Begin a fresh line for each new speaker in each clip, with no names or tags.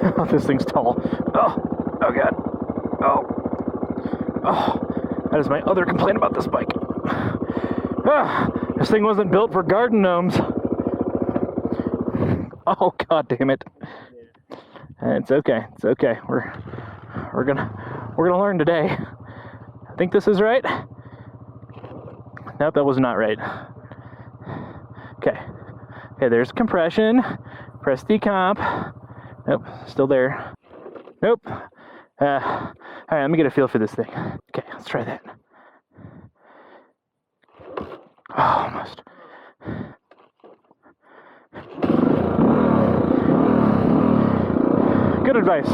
Oh, this thing's tall. Oh God. Oh, that is my other complaint about this bike. This thing wasn't built for garden gnomes. Oh God damn it. It's okay. It's okay. We're gonna learn today. I think this is right. Nope, that was not right. Okay. Okay, there's compression. Press the comp. Nope, still there. Nope. Alright, let me get a feel for this thing. Okay, let's try that. Oh, almost. Good advice.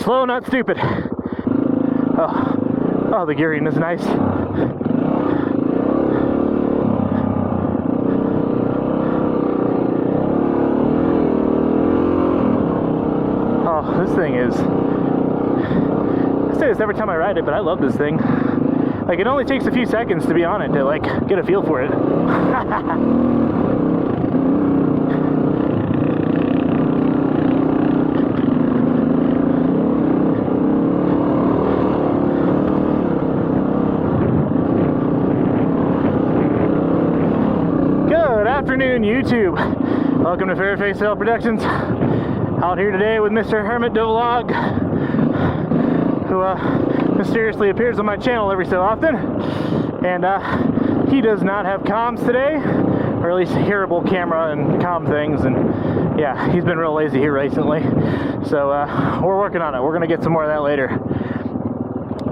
Slow, not stupid. Oh, the gearing is nice. Oh, this thing is... I say this every time I ride it, but I love this thing. Like, it only takes a few seconds to be on it to, like, get a feel for it. Good afternoon, YouTube. Welcome to Fairface Sail Productions. Out here today with Mr. Hermit Vlog, who mysteriously appears on my channel every so often, and he does not have comms today, or at least hearable camera and comm things, and yeah, he's been real lazy here recently, so we're working on it. We're gonna get some more of that later.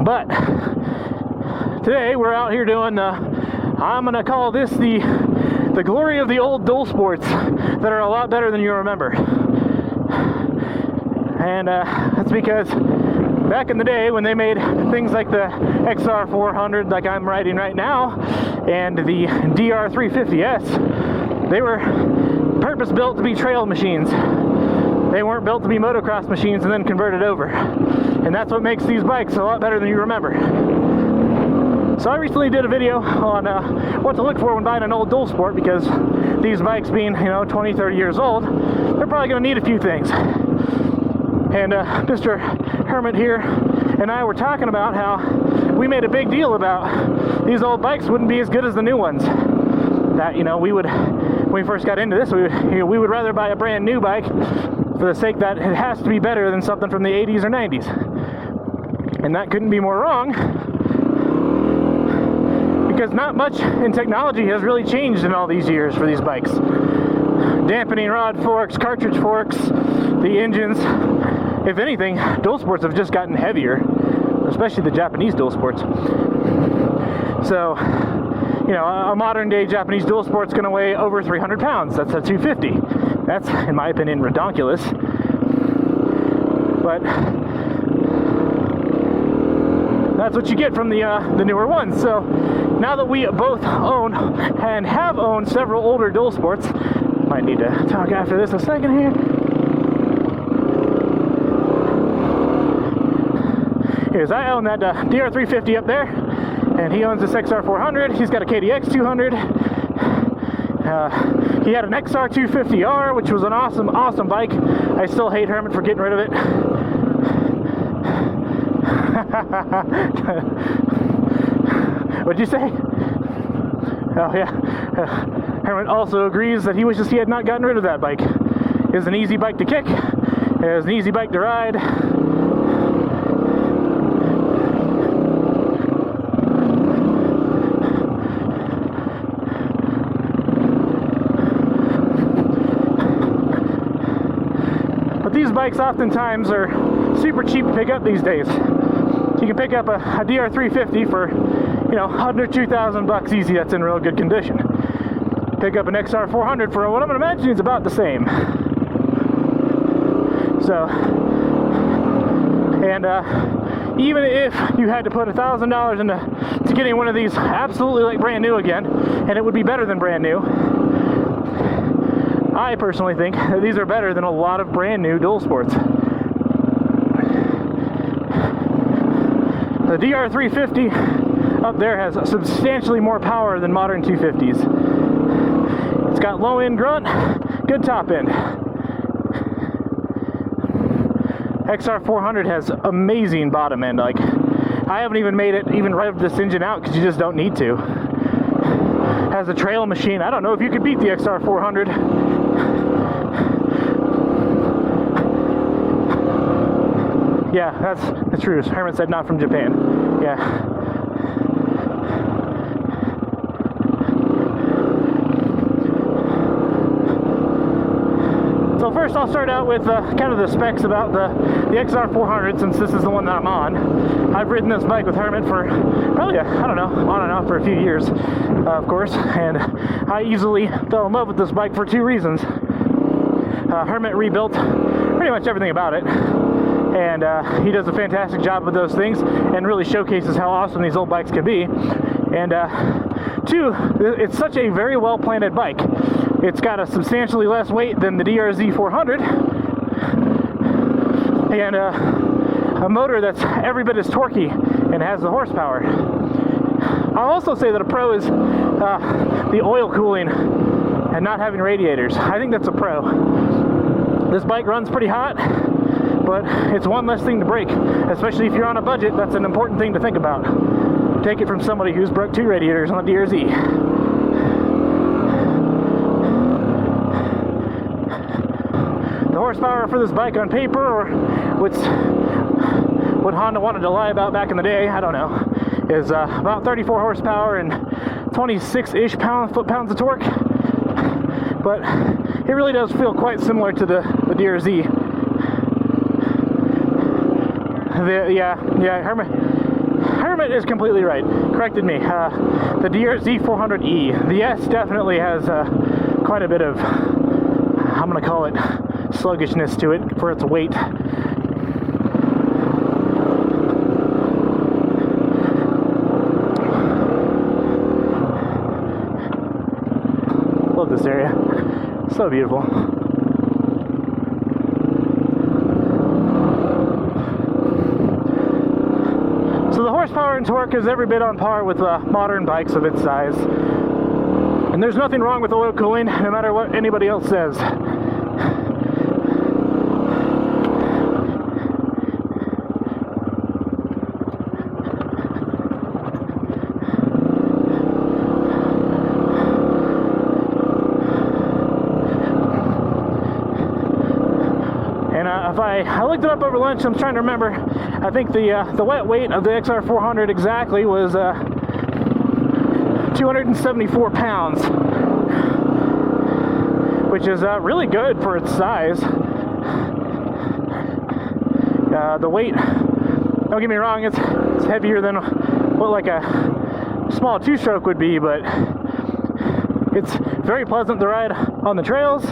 But today we're out here doing I'm gonna call this the glory of the old dual sports that are a lot better than you remember. And that's because back in the day when they made things like the XR400 like I'm riding right now and the DR350S, they were purpose built to be trail machines. They weren't built to be motocross machines and then converted over. And that's what makes these bikes a lot better than you remember. So I recently did a video on what to look for when buying an old dual sport, because these bikes being, 20, 30 years old, they're probably going to need a few things. And Mr. Hermit here and I were talking about how we made a big deal about these old bikes wouldn't be as good as the new ones. That, we would, when we first got into this, we would rather buy a brand new bike for the sake that it has to be better than something from the 80s or 90s. And that couldn't be more wrong, because not much in technology has really changed in all these years for these bikes. Dampening rod forks, cartridge forks, the engines. If anything, dual sports have just gotten heavier, especially the Japanese dual sports. So, a modern day Japanese dual sport's gonna weigh over 300 pounds. That's a 250. That's, in my opinion, redonkulous. But that's what you get from the newer ones. So now that we both own and have owned several older dual sports, might need to talk after this a second here. I own that DR350 up there, and he owns this XR400. He's got a KDX 200. He had an XR250R, which was an awesome bike. I still hate Hermit for getting rid of it. What'd you say? Oh yeah. Hermit also agrees that he wishes he had not gotten rid of that bike. It was an easy bike to kick. It was an easy bike to ride. But these bikes oftentimes are super cheap to pick up these days. You can pick up a DR350 for, under 2,000 bucks easy. That's in real good condition. Pick up an XR400 for what I'm gonna imagine is about the same. So, and even if you had to put $1,000 into getting one of these absolutely like brand new again, and it would be better than brand new, I personally think that these are better than a lot of brand new dual sports. The DR350 up there has substantially more power than modern 250s. got low end grunt, good top end. XR400 has amazing bottom end. Like, I haven't even made it even rev this engine out because you just don't need to. Has a trail machine. I don't know if you could beat the XR400. Yeah, that's true. Hermit said not from Japan. Yeah. So first I'll start out with kind of the specs about the XR400, since this is the one that I'm on. I've ridden this bike with Hermit for probably, I don't know, on and off for a few years, of course, and I easily fell in love with this bike for two reasons. Hermit rebuilt pretty much everything about it, and he does a fantastic job with those things and really showcases how awesome these old bikes can be. And two, it's such a very well planted bike. It's got a substantially less weight than the DR400 and a motor that's every bit as torquey and has the horsepower. I'll also say that a pro is the oil cooling and not having radiators. I think that's a pro. This bike runs pretty hot, but it's one less thing to break, especially if you're on a budget. That's an important thing to think about. Take it from somebody who's broke 2 radiators on a DRZ. The horsepower for this bike on paper, or what Honda wanted to lie about back in the day, I don't know, is about 34 horsepower and 26-ish foot-pounds of torque. But it really does feel quite similar to the DRZ. Hermit is completely right. Corrected me. The DR400E. The S definitely has quite a bit of, I'm going to call it, sluggishness to it for its weight. Love this area. So beautiful. So the horsepower and torque is every bit on par with modern bikes of its size. And there's nothing wrong with oil cooling, no matter what anybody else says. I looked it up over lunch. I'm trying to remember. I think the wet weight of the XR400 exactly was 274 pounds, which is really good for its size. The weight, don't get me wrong, it's heavier than what like a small 2-stroke would be, but it's very pleasant to ride on the trails,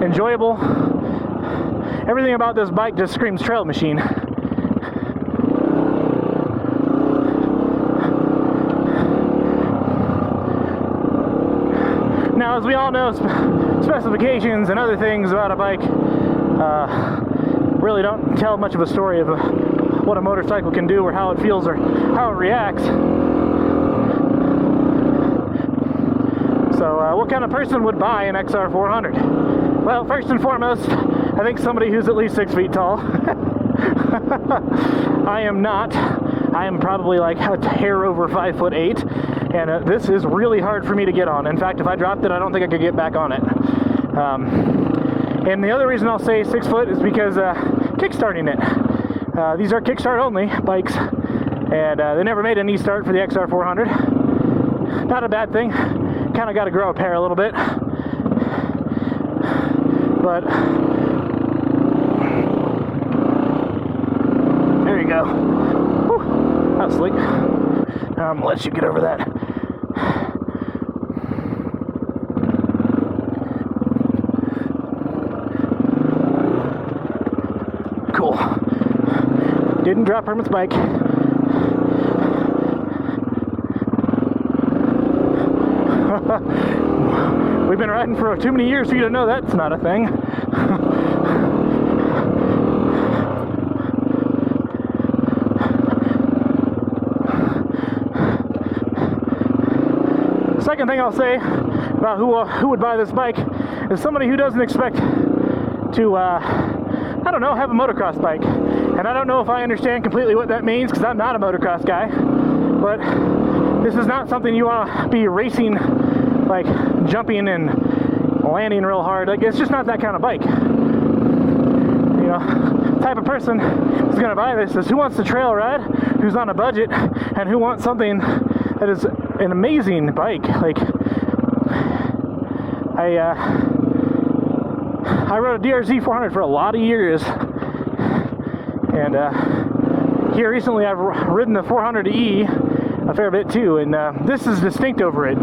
enjoyable. Everything about this bike just screams trail machine. Now, as we all know, specifications and other things about a bike really don't tell much of a story of what a motorcycle can do or how it feels or how it reacts. So what kind of person would buy an XR400? Well, first and foremost, I think somebody who's at least 6 feet tall. I am not. I am probably like a hair over 5'8", and this is really hard for me to get on. In fact, if I dropped it, I don't think I could get back on it. And the other reason I'll say 6 foot is because kickstarting it. These are kickstart only bikes, and they never made an e-start for the XR400. Not a bad thing. Kind of got to grow a pair a little bit, but there you go. Whew, that was slick. I'm gonna let you get over that. Cool. Didn't drop Hermit's bike. We've been riding for too many years for you to know that's not a thing. Second thing I'll say, about who would buy this bike is somebody who doesn't expect to, I don't know, have a motocross bike. And I don't know if I understand completely what that means, because I'm not a motocross guy. But this is not something you want to be racing, like jumping and landing real hard. Like, it's just not that kind of bike. You know, type of person who's going to buy this is who wants to trail ride, who's on a budget, and who wants something that is an amazing bike. Like, I rode a DRZ400 for a lot of years, and here recently I've ridden the 400E a fair bit too, and this is distinct over it.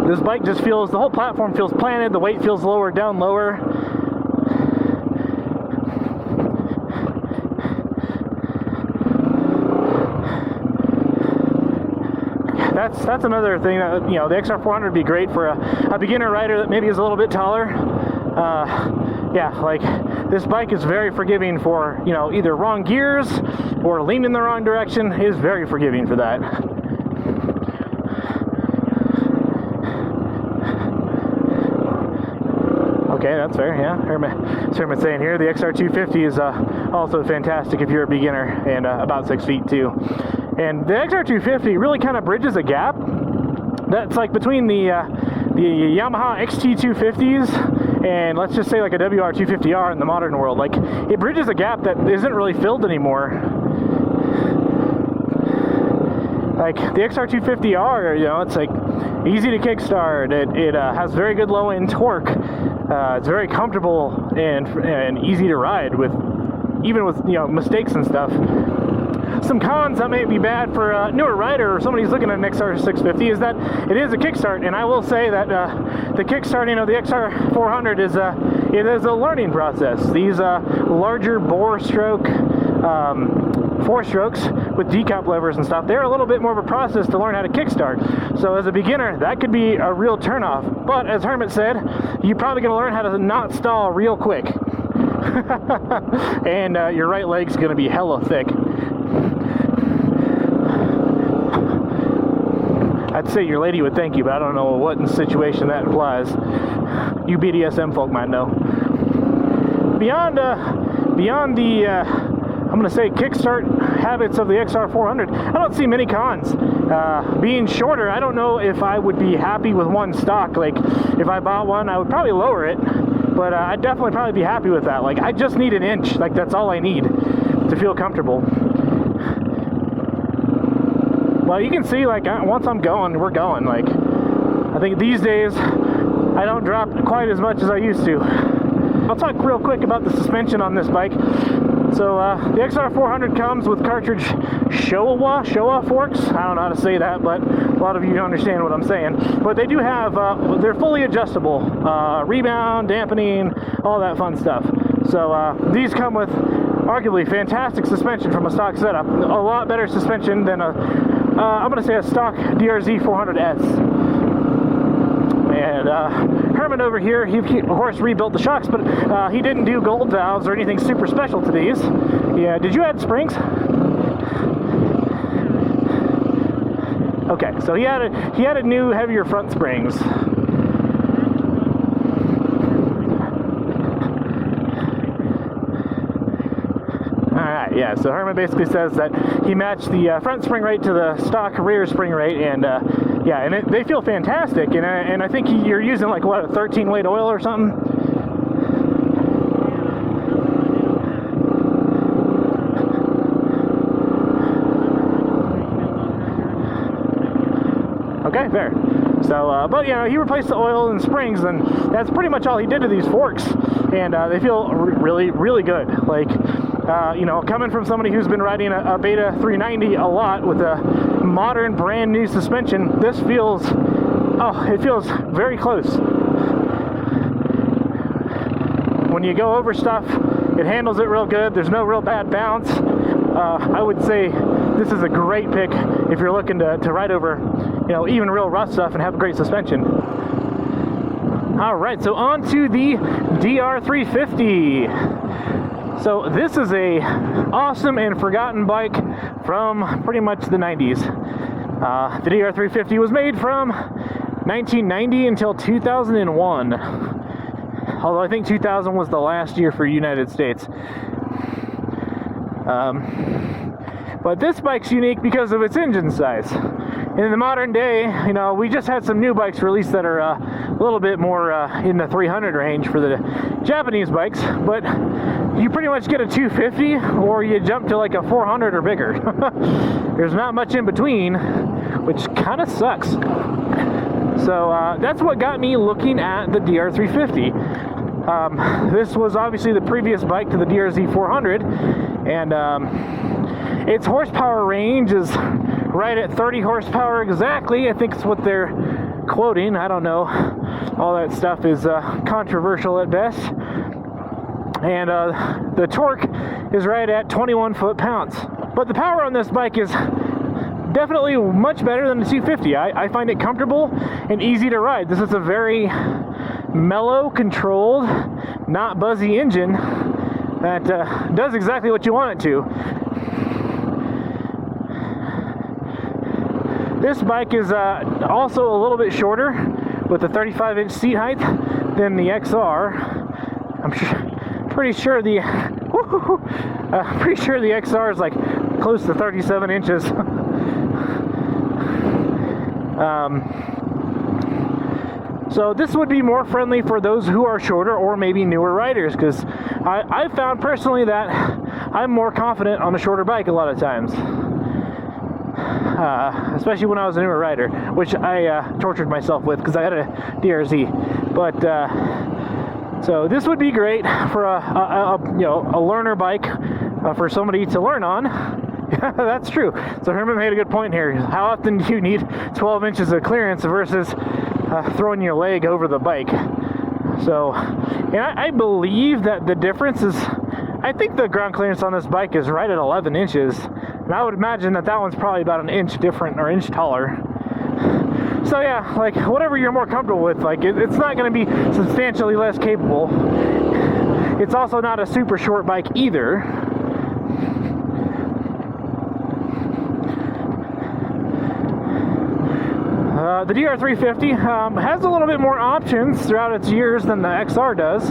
This bike just feels, the whole platform feels planted, the weight feels lower, down lower. That's another thing that, you know, the XR400 would be great for a beginner rider that maybe is a little bit taller. Yeah, like, this bike is very forgiving for, you know, either wrong gears or leaning in the wrong direction. It is very forgiving for that. Okay, that's fair, yeah. Herman saying here, the XR250 is also fantastic if you're a beginner, and about 6 feet too. And the XR250 really kind of bridges a gap that's like between the Yamaha XT250s and, let's just say, like a WR250R in the modern world. Like, it bridges a gap that isn't really filled anymore. Like the XR250R, you know, it's like easy to kickstart. It has very good low end torque. It's very comfortable and easy to ride with, even with, you know, mistakes and stuff. Some cons that may be bad for a newer rider or somebody who's looking at an XR650 is that it is a kickstart, and I will say that the kickstarting of the XR400 is a learning process. These larger bore stroke 4-strokes with decoup levers and stuff, they're a little bit more of a process to learn how to kickstart. So as a beginner, that could be a real turnoff. But as Hermit said, you're probably going to learn how to not stall real quick. And your right leg's going to be hella thick. I'd say your lady would thank you, but I don't know what situation that implies. You BDSM folk might know. Beyond the I'm going to say kickstart habits of the XR400, I don't see many cons. Being shorter, I don't know if I would be happy with one stock. Like, if I bought one, I would probably lower it, but I'd definitely probably be happy with that. Like, I just need an inch. Like, that's all I need to feel comfortable. Well, you can see, like, once I'm going, we're going. Like, I think these days I don't drop quite as much as I used to. I'll talk real quick about the suspension on this bike. So the XR400 comes with cartridge Showa forks. I don't know how to say that, but a lot of you don't understand what I'm saying. But they do have, they're fully adjustable, rebound, dampening, all that fun stuff. So these come with arguably fantastic suspension from a stock setup. A lot better suspension than I'm going to say a stock DRZ400S. And Herman over here, he of course rebuilt the shocks, but he didn't do gold valves or anything super special to these. Yeah, did you add springs? Okay, so he added new heavier front springs. Alright, yeah, so Herman basically says that he matched the front spring rate to the stock rear spring rate, and yeah, and they feel fantastic, and I think you're using, like, what, a 13 weight oil or something? Okay, fair. So, but, you know, he replaced the oil and springs, and that's pretty much all he did to these forks, and they feel really, really good. Like, you know, coming from somebody who's been riding a Beta 390 a lot with a modern, brand new suspension, this feels, oh, it feels very close. When you go over stuff, it handles it real good. There's no real bad bounce. I would say this is a great pick if you're looking to ride over, you know, even real rough stuff and have great suspension. All right, so on to the DR350. So this is a awesome and forgotten bike from pretty much the 90s. The DR350 was made from 1990 until 2001. Although I think 2000 was the last year for United States. But this bike's unique because of its engine size. In the modern day, you know, we just had some new bikes released that are a little bit more in the 300 range for the Japanese bikes, but you pretty much get a 250 or you jump to like a 400 or bigger. There's not much in between, which kind of sucks. So that's what got me looking at the DR350. This was obviously the previous bike to the DRZ400, and its horsepower range is right at 30 horsepower exactly. I think it's what they're quoting. I don't know. All that stuff is controversial at best. And the torque is right at 21 foot-pounds. But the power on this bike is definitely much better than the 250. I find it comfortable and easy to ride. This is a very mellow, controlled, not buzzy engine that does exactly what you want it to. This bike is also a little bit shorter with a 35-inch seat height than the XR. I'm pretty sure the XR is like close to 37 inches. So this would be more friendly for those who are shorter or maybe newer riders, because I found personally that I'm more confident on a shorter bike a lot of times. Especially when I was a newer rider, which I tortured myself with because I had a DRZ. But so this would be great for a learner bike for somebody to learn on. That's true. So Herman made a good point here. How often do you need 12 inches of clearance versus throwing your leg over the bike? So, and I believe that the difference is, I think the ground clearance on this bike is right at 11 inches. And I would imagine that one's probably about an inch different or inch taller. So yeah, like whatever you're more comfortable with, like it's not going to be substantially less capable. It's also not a super short bike either. The DR350 has a little bit more options throughout its years than the XR does.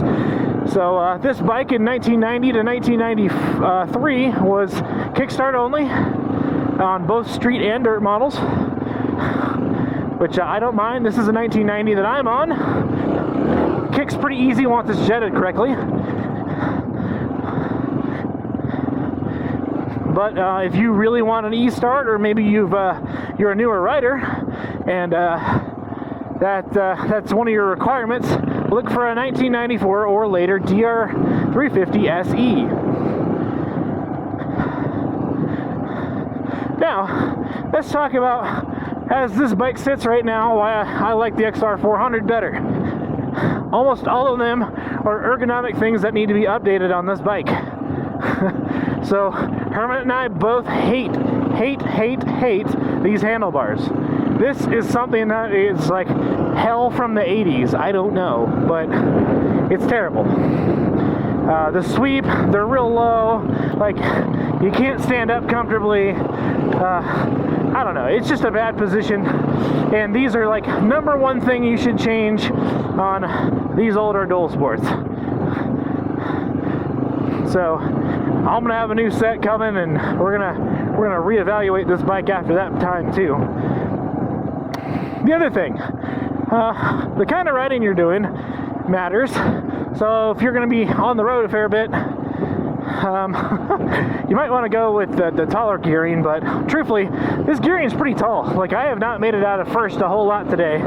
So this bike in 1990 to 1993 was kickstart only on both street and dirt models, which I don't mind. This is a 1990 that I'm on. Kicks pretty easy once it's jetted correctly. But if you really want an e-start, or maybe you're a newer rider, and that's one of your requirements, look for a 1994 or later DR350 SE. Now, let's talk about, as this bike sits right now, why I like the XR400 better. Almost all of them are ergonomic things that need to be updated on this bike. So Herman and I both hate these handlebars. This is something that is like hell from the 80s. I don't know, but it's terrible. The sweep, they're real low. Like, you can't stand up comfortably. I don't know. It's just a bad position. And these are like number one thing you should change on these older dual sports. So I'm gonna have a new set coming, and we're gonna reevaluate this bike after that time too. The other thing, the kind of riding you're doing matters. So if you're gonna be on the road a fair bit, you might want to go with the taller gearing. But truthfully, this gearing is pretty tall. Like, I have not made it out of first a whole lot today,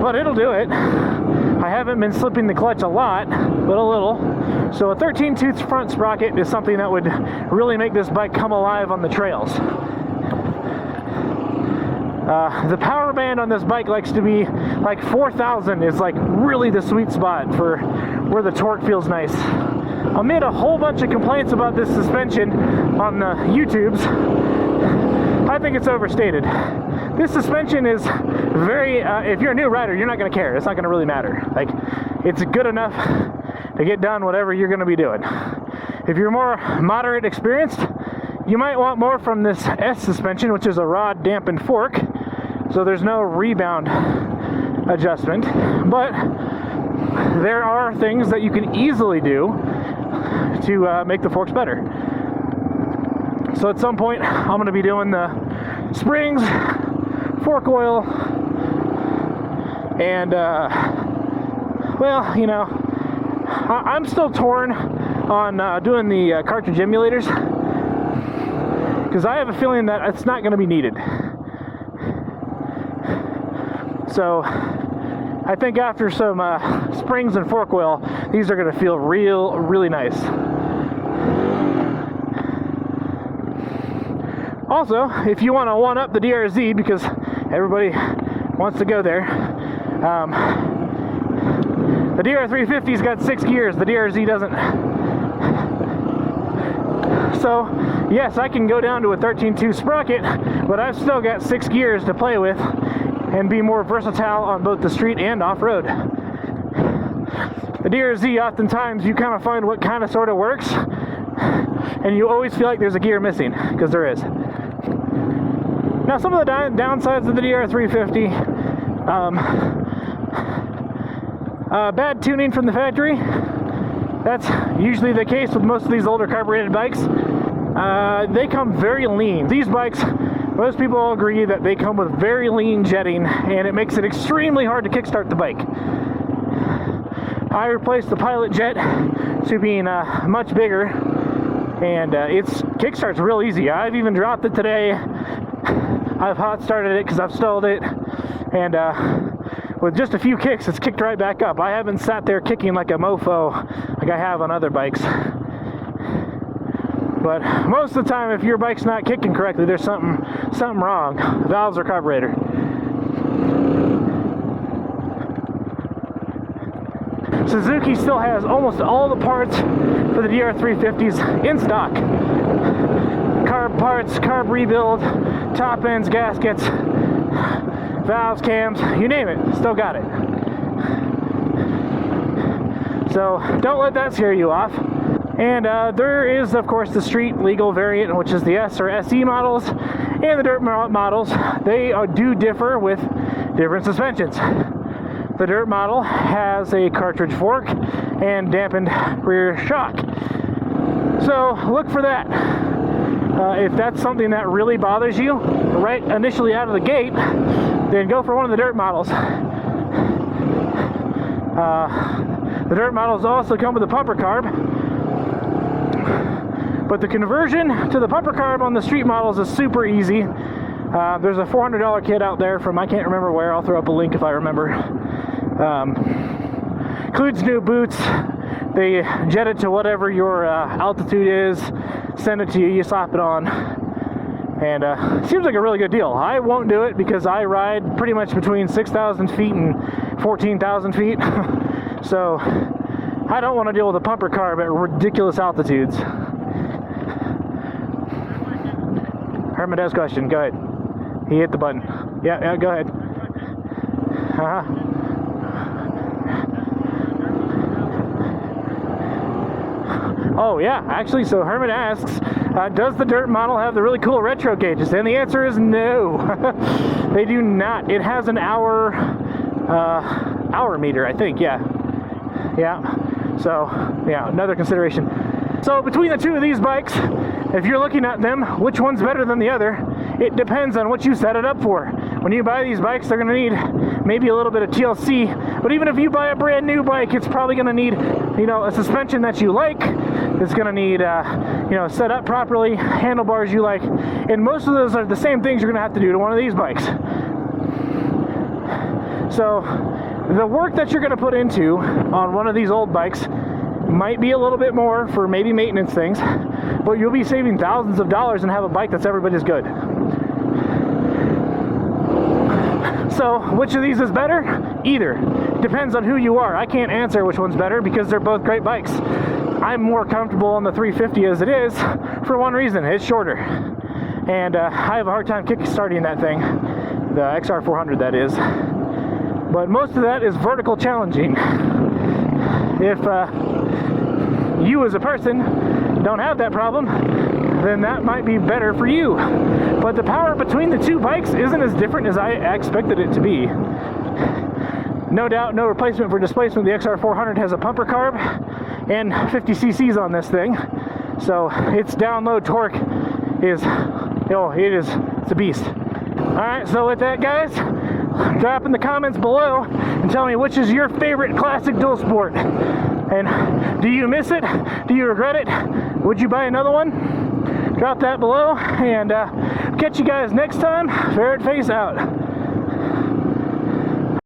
but it'll do it. I haven't been slipping the clutch a lot, but a little. So a 13-tooth front sprocket is something that would really make this bike come alive on the trails. The power band on this bike likes to be like 4,000 is like really the sweet spot for where the torque feels nice. I made a whole bunch of complaints about this suspension on the YouTubes. I think it's overstated. This suspension is very, if you're a new rider, you're not going to care. It's not going to really matter. Like, it's good enough to get done whatever you're going to be doing. If you're more moderate experienced, You might want more from this S suspension, which is a rod dampened fork, so there's no rebound adjustment. But there are things that you can easily do to make the forks better. So at some point, I'm going to be doing the springs, fork oil, and well, you know, I'm still torn on doing the cartridge emulators, because I have a feeling that it's not going to be needed. So I think after some springs and fork oil, these are going to feel really nice. Also, if you want to one-up the DRZ, because everybody wants to go there, the DR350's got 6 gears, the DRZ doesn't. So, yes, I can go down to a 13.2 sprocket, but I've still got 6 gears to play with and be more versatile on both the street and off-road. The DRZ, oftentimes, you kind of find what kind of sort of works, and you always feel like there's a gear missing, because there is. Now, some of the downsides of the DR350, bad tuning from the factory. That's usually the case with most of these older carbureted bikes. They come very lean. These bikes, most people all agree that they come with very lean jetting, and it makes it extremely hard to kickstart the bike. I replaced the Pilot Jet to being much bigger, and its kickstart's real easy. I've even dropped it today. I've hot started it because I've stalled it, and with just a few kicks, it's kicked right back up. I haven't sat there kicking like a mofo like I have on other bikes. But most of the time, if your bike's not kicking correctly, there's something wrong. Valves or carburetor. Suzuki still has almost all the parts for the DR350s in stock. Carb parts, carb rebuild, top ends, gaskets, valves, cams, you name it, still got it. So don't let that scare you off. And there is, of course, the street legal variant, which is the S or SE models, and the dirt models. They do differ with different suspensions. The dirt model has a cartridge fork and dampened rear shock. So look for that. If that's something that really bothers you right initially out of the gate, then go for one of the dirt models. The dirt models also come with a pumper carb, but the conversion to the pumper carb on the street models is super easy. There's a $400 kit out there from I can't remember where. I'll throw up a link if I remember. Includes new boots. They jet it to whatever your altitude is, send it to you, you slap it on, and seems like a really good deal. I won't do it because I ride pretty much between 6,000 feet and 14,000 feet, so I don't want to deal with a pumper carb at ridiculous altitudes. Herman has a question, go ahead. He hit the button. Yeah, go ahead. Oh yeah, actually, so Herman asks, does the dirt model have the really cool retro gauges? And the answer is no. They do not. It has an hour meter, I think, yeah. So, yeah, another consideration. So between the two of these bikes, if you're looking at them, which one's better than the other, it depends on what you set it up for. When you buy these bikes, they're going to need maybe a little bit of TLC, but even if you buy a brand new bike, it's probably going to need, you know, a suspension that you like. It's going to need, you know, set up properly, handlebars you like, and most of those are the same things you're going to have to do to one of these bikes. So the work that you're going to put into on one of these old bikes might be a little bit more for maybe maintenance things, but you'll be saving thousands of dollars and have a bike that's every bit as good. So which of these is better? Either. Depends on who you are. I can't answer which one's better because they're both great bikes. I'm more comfortable on the 350 as it is for one reason: it's shorter, and I have a hard time kick-starting that thing, the XR400 that is. But most of that is vertical challenging. If you as a person don't have that problem, then that might be better for you. But the power between the two bikes isn't as different as I expected it to be. No doubt, no replacement for displacement. The XR400 has a pumper carb and 50 cc's on this thing. So its download torque is, it's a beast. Alright, so with that, guys, drop in the comments below and tell me which is your favorite classic dual sport. And do you miss it? Do you regret it? Would you buy another one? Drop that below, and catch you guys next time. Ferret Face out.